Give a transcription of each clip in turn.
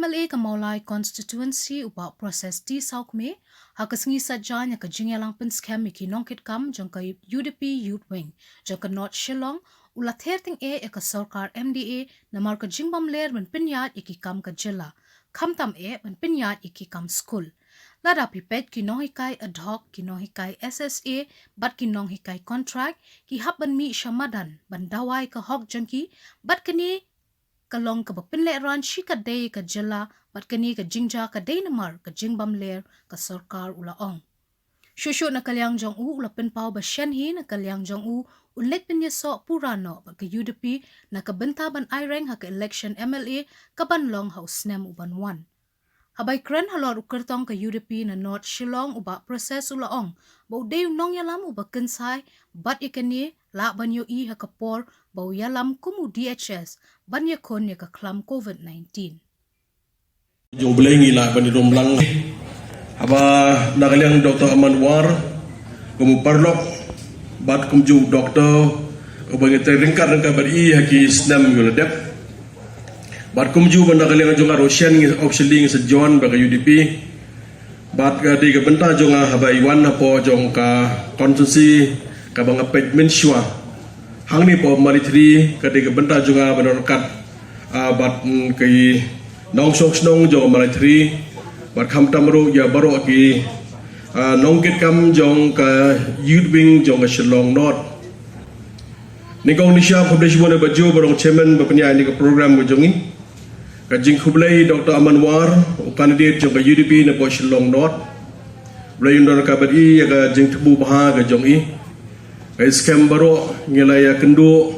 MLA ka Maulai constituency upa proses PT Sawkmie hakasngi sajanya ka jingelang pen scam ki nongkit kam jong ka UDP youth wing jong ka North Shillong ula therting ka sorkar MDA namar ka jingbam ler men pinyat iki kam ka jilla khamtam men pinyat iki kam school lada pipet ki nonghikai ad hoc ki nonghikai SSA bat ki nonghikai contract ki habban mi shamadan bandawai ka hok jangki bat kani kalong ka bapinle ran shi ka day ka jilla bat kani ka jingja ka day namar ka jingbam ler ka sorkar ula ong shushu na kalyang jong u ula pinpaw ba shenhi na kalyang jong u ulit pinyeso purano ba ka UDP na ka bentaban aireng ha ka election MLA ka banlong house nem uban 1 habay kren halor ukertong ka UDP na North Shillong uba proses ula ong ba uday nong yalam uba kensai bat ikani la banyo i ha kapor ba yalam kumu DHS banya kon ya ka klam COVID-19 jong belengi la bani romlang aba nagalyang Dr. Amanwar kumu parlok bat kumju doktor ubang ringkat bari haki snam yuladep bat kumju nagalyang jonga roshan optioning sa John ba UDP bat ka di ka benta jonga haba iwan po jong ka konsensi ka bang apet menshwa hang ni po malitri ka di ka benta jonga banorkat bat kay nong snong jong malitri bat kham tamru ya baro ki nongkit kam jong ka youth wing jong ka Shillong North nikong nisha publish mo na baju barong chairman bapanya ni ka program mo jongi ka jing khublai Dr. Amanwar candidate jong ka UDP na po Shillong North blayon dor ka badi ya ka jing thubu baha ka jongi ka scam baro ngila ya kendu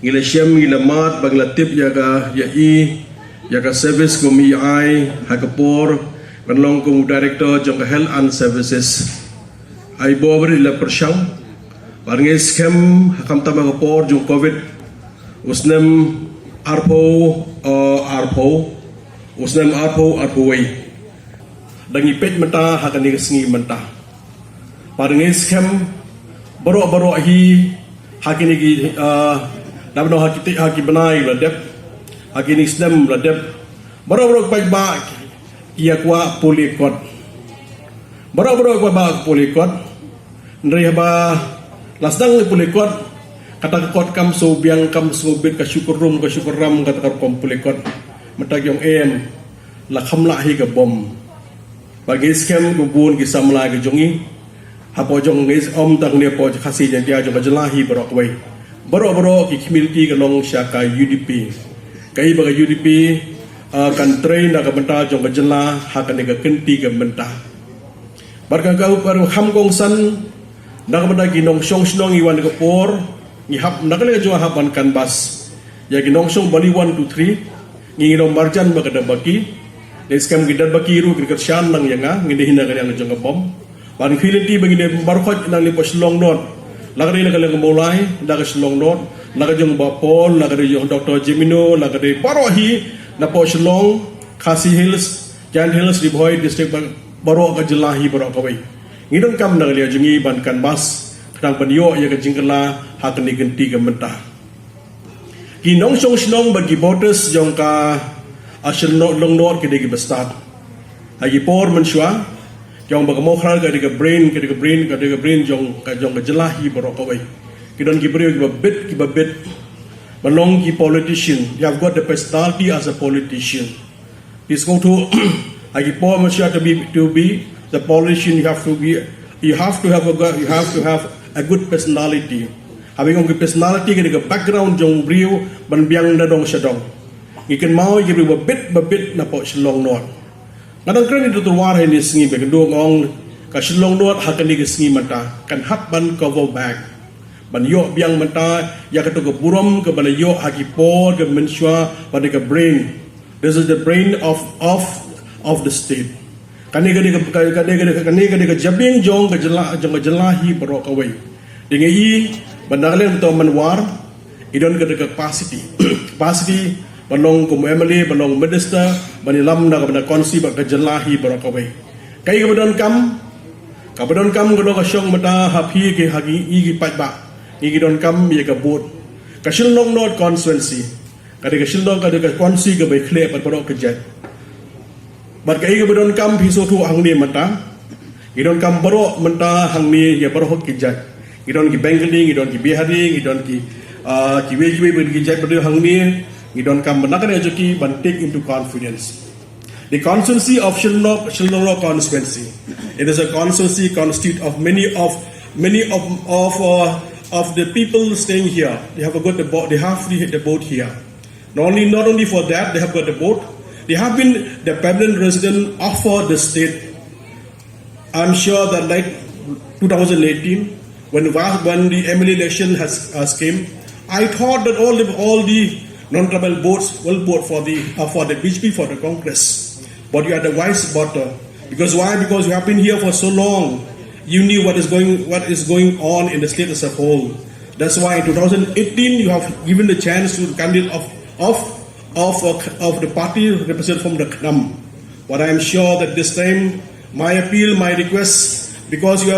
ngila syam ngila mat bangla tip ya ka ya ka service ko mi ai hakapor kanlong ko director jong ka health and services ai bobri la persyang barnge scam hakam tama ka por jong covid usnem arpo usnem arpo wai dangi pet mata hakani sngi mata barnge scam baro hi hakini gi dabno haki banai la dep hakini snam la dep baro pai ba ia kwa polikot baro kwa ba polikot ndri ba lasdang polikot kata kot kam so biang kam so bit ka syukurum ka syukuram kata kom polikot matag yung em la khamla hi ka bom bagi scam kubun kisamla ka jongi hapo jong ngis om tang ne po khasi jan dia jong jelahi barok wai baro ki community ka long syaka UDP kai ba UDP kan train na ka benta jong jela hakan ne ka kenti ka benta barka ka baru ham gong san na ka benda ginong song snong iwan ka por ni hap na ka le jong hapan kan bas ya ginong song bali 1 2 3 ngi ro marjan ba ka da baki ne scam gidat baki ru ka shan nang yanga ngi hina ka yang jong ka bom ban khiliti bagi ne barkhot nang ni po Shillong North lagari na kalang Maulai laga Shillong North laga jong ba Paul laga jong Dr. Jimino laga de barohi na po Shillong Khasi Hills Jan Hills di Boy district baro ka jelahi baro ka wai ngidon kam na lia jungi ban kan bas kadang panyo ya ka jingkala hakan ni genti ka mentah ki nong song snong bagi voters jong ka Shillong North ke de bestat hagi por menshwa jong bagamo khral ka de brain jong ka jelahi baro ka wai kidon ki brio ki babet belong ki politician you have got the personality as a politician this go to agi po masya to be the politician you have to have a good personality having a personality ke background jong brio ban biang na dong syadong ikan mau ki brio babet na po Shillong North ngadang kren itu tuwar ni sngi be kendo ngong ka Shillong North hakani ke sngi mata kan hap ban cover back ban yo biang mata ya ka to burom ke bala yo haki por ke menshwa pada ke brain this is the brain of the state kani ke jabing jong ke jelahi baro ka wai dingi bandalen to manwar idon ke capacity balong kum MLA balong minister banilam na ka konsi ba ka jelahi baro ka wai kai ke badon kam ko ka syong mata hapi ke hagi igi pat ba igi don kam ye ka bot ka Shillong North constituency kada ka shildong kada ka konsi ka bai khle par parok kejat bar ka iga bedon kam piso tu hang ni mata idon kam barok menta hang ni ya parok kejat idon ki bengaling idon ki biharing idon ki weji ber kejat ber hang ni idon kam benakan ajoki ban take into confidence. The constituency of Shillong constituency. It is a constituency constituted of many of the people staying here. They have got the boat. They have the boat here. Not only for that, they have got the boat. They have been the permanent resident of the state. I'm sure that like 2018, when the MLA election has came, I thought that all the non-tribal boats will vote for the BJP for the Congress. But you are the wise voter. Because why? Because you have been here for so long. You knew what is going on in the state as a whole. That's why in 2018 you have given the chance to the candidate of the party represented from the KNAM. But I am sure that this time my appeal, my request, because you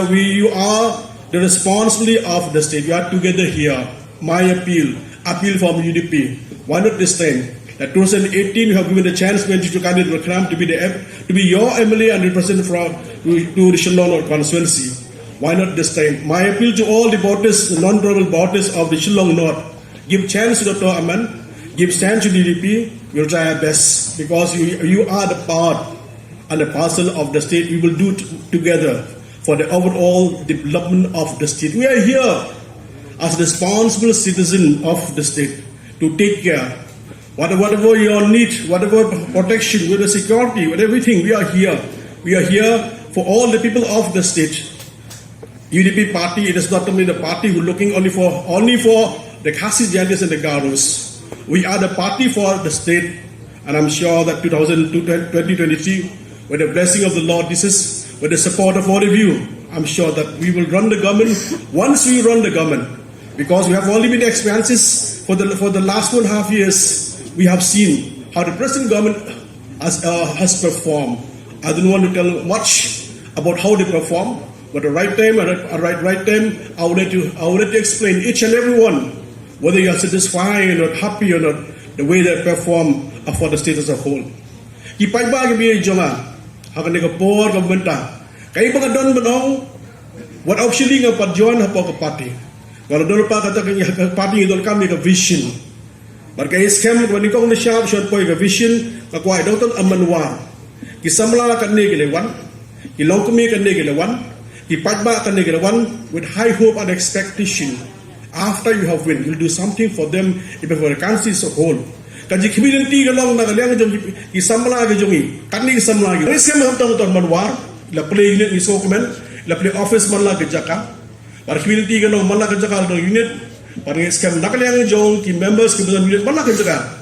are the responsibility of the state. You are together here. My appeal from UDP. Why not this time? That 2018 you have given the chance when you candidate Kram to be your MLA and represent to the Shillong constituency. Why not this time? My appeal to all the voters, the non-tribal voters of the Shillong North, give chance to Dr. Aman, give chance to the UDP. We'll try our best because you are the part and the parcel of the state. We will do together for the overall development of the state. We are here as responsible citizen of the state to take care. Whatever your need, whatever protection, whatever security, whatever everything, we are here. We are here for all the people of the state. UDP party, it is not only the party who looking only for the Khasi Jandis and the Garos. We are the party for the state, and I'm sure that 2023, with the blessing of the Lord Jesus, with the support of all of you, I'm sure that we will run the government once we run the government, because we have only been experiences for the last 1.5 years. We have seen how the present government has performed. I don't want to tell much about how they perform, but at the right time, I would like to explain each and every one, whether you are satisfied or not, happy or not, the way they perform for the state as a whole. Kipai bagi biaya jonga, hakan nega por government kay mga don banong, what actually nga padjuan hapo ka party. Kalau dulu pa kata kanya party idol kami ka vision. Barkay scam ko ni kong na shop short po ka vision kakwai daw ton amanwa. Kisamla kan ni gilewan, kilong kumi kan ni gilewan, kipagba kan ni gilewan with high hope and expectation. After you have win, you'll do something for them, even for the country as a whole. Kaji community galong na galyang jong kisamla ga jongi, kan ni kisamla gi. Scam ham tong ton manwa, la play unit ni Sawkmie, la play office man la ga jaka. Par community galong man la ga jaka do unit. Parang scam nakalyang jong ki members ki bukan unit mana kan jaga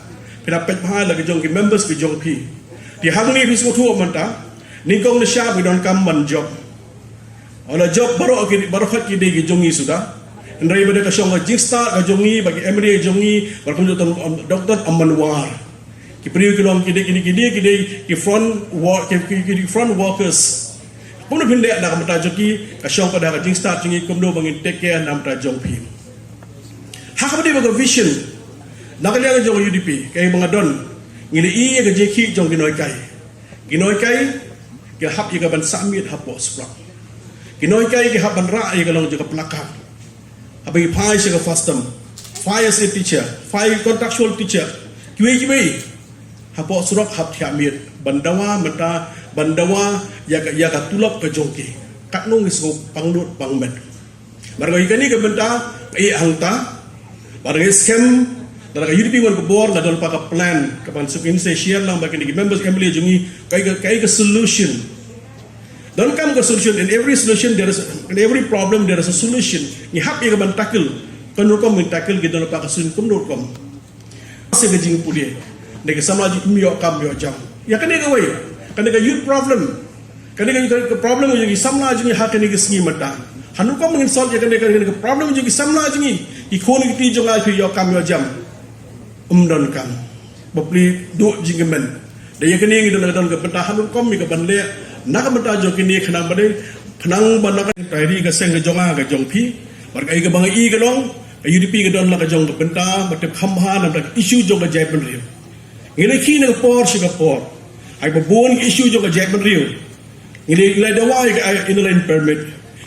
pinapet mahal lagi jong ki members ki jong pi di hang ni bisu tu manta ni kong na siya we don't come man job ala job baru hat ki de ki jongi sudah ndai bade ka shong jing start ka jongi bagi emre jongi berkum doktor amanwar ki priu ki long ki de ki front workers pun phinde na mata joki ka shong pada ka jing start jongi kumdo bangin take care nam ta jong pi hakapadi baga vision nakaliang jong UDP kay mga don ngini iya ga jeki jong ginoy kai ke hap iga ban samit hapos plak ginoy kai ke hap ban ra iga long jaga plakak habi pai siga fastam fire as a teacher fire contractual teacher kiwe hapos surok hap thiamit bandawa yaga tulap ke jongki katnung iso pangnut pangmet marga ikani ke benta hangta barang scam dalam UDP wan kebor la dalam pakai plan kapan sukin saya share lang bagi members kami jungi kai ke solution don't come ke solution in every solution in every problem there is a solution ni hap yang ban tackle penurkom min tackle gitu dalam pakai solution penurkom masih gejing pulia nega sama lagi mio kam mio jam ya kan nega way kan nega youth problem kan nega problem yang sama lagi hak nega sengi mata hanu kom mengin solve ya kan nega problem yang sama lagi ikon kita jangan aku yo kam yo jam don kam bapli do jingemen de yakini ngi don don ke bentahan kom mi ke banle nak benta jo kini khnang banak tairi ke seng jonga ke jongpi bar kai ke bang i ke long UDP ke don la ka jong ka benta matep khamha nam tak issue jong ka jai ben riu ngile khi na por Singapore ai babon issue jong ka jai ben riu ngile da wai ka inland permit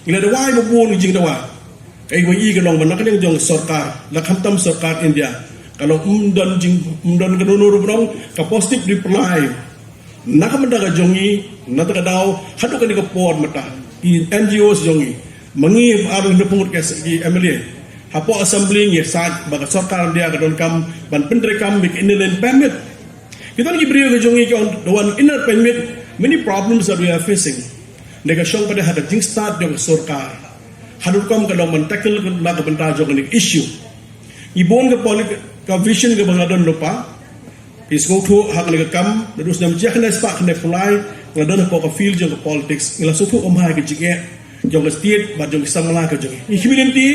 ngile da wai babon jing da wa ai mo i ka long man ka jong sorkar la khamtam sorkar India kalau umdan ka nuru brong ka positive reply nakamanda ka jongi nataka daw hadu ka ni ka por mata i NGOs jongi mangi aru hindu ke i MLA hapo assembly ngi sat baga sorkar dia ka don kam ban pendre kam mik inland permit kita lagi beri ka jongi ka the one inner permit many problems that we are facing nega shong pada hada jing start jong sorkar hadu kam ka long man tackle ka ka benta jong ni issue ibon ka politik ka vision ka bangadon lupa isgo thu hak le kam terus nam je khna spa khna fly ngadon ko ka field jong politics ngala su thu om ha ke jige jong state ba jong samla ka jong humility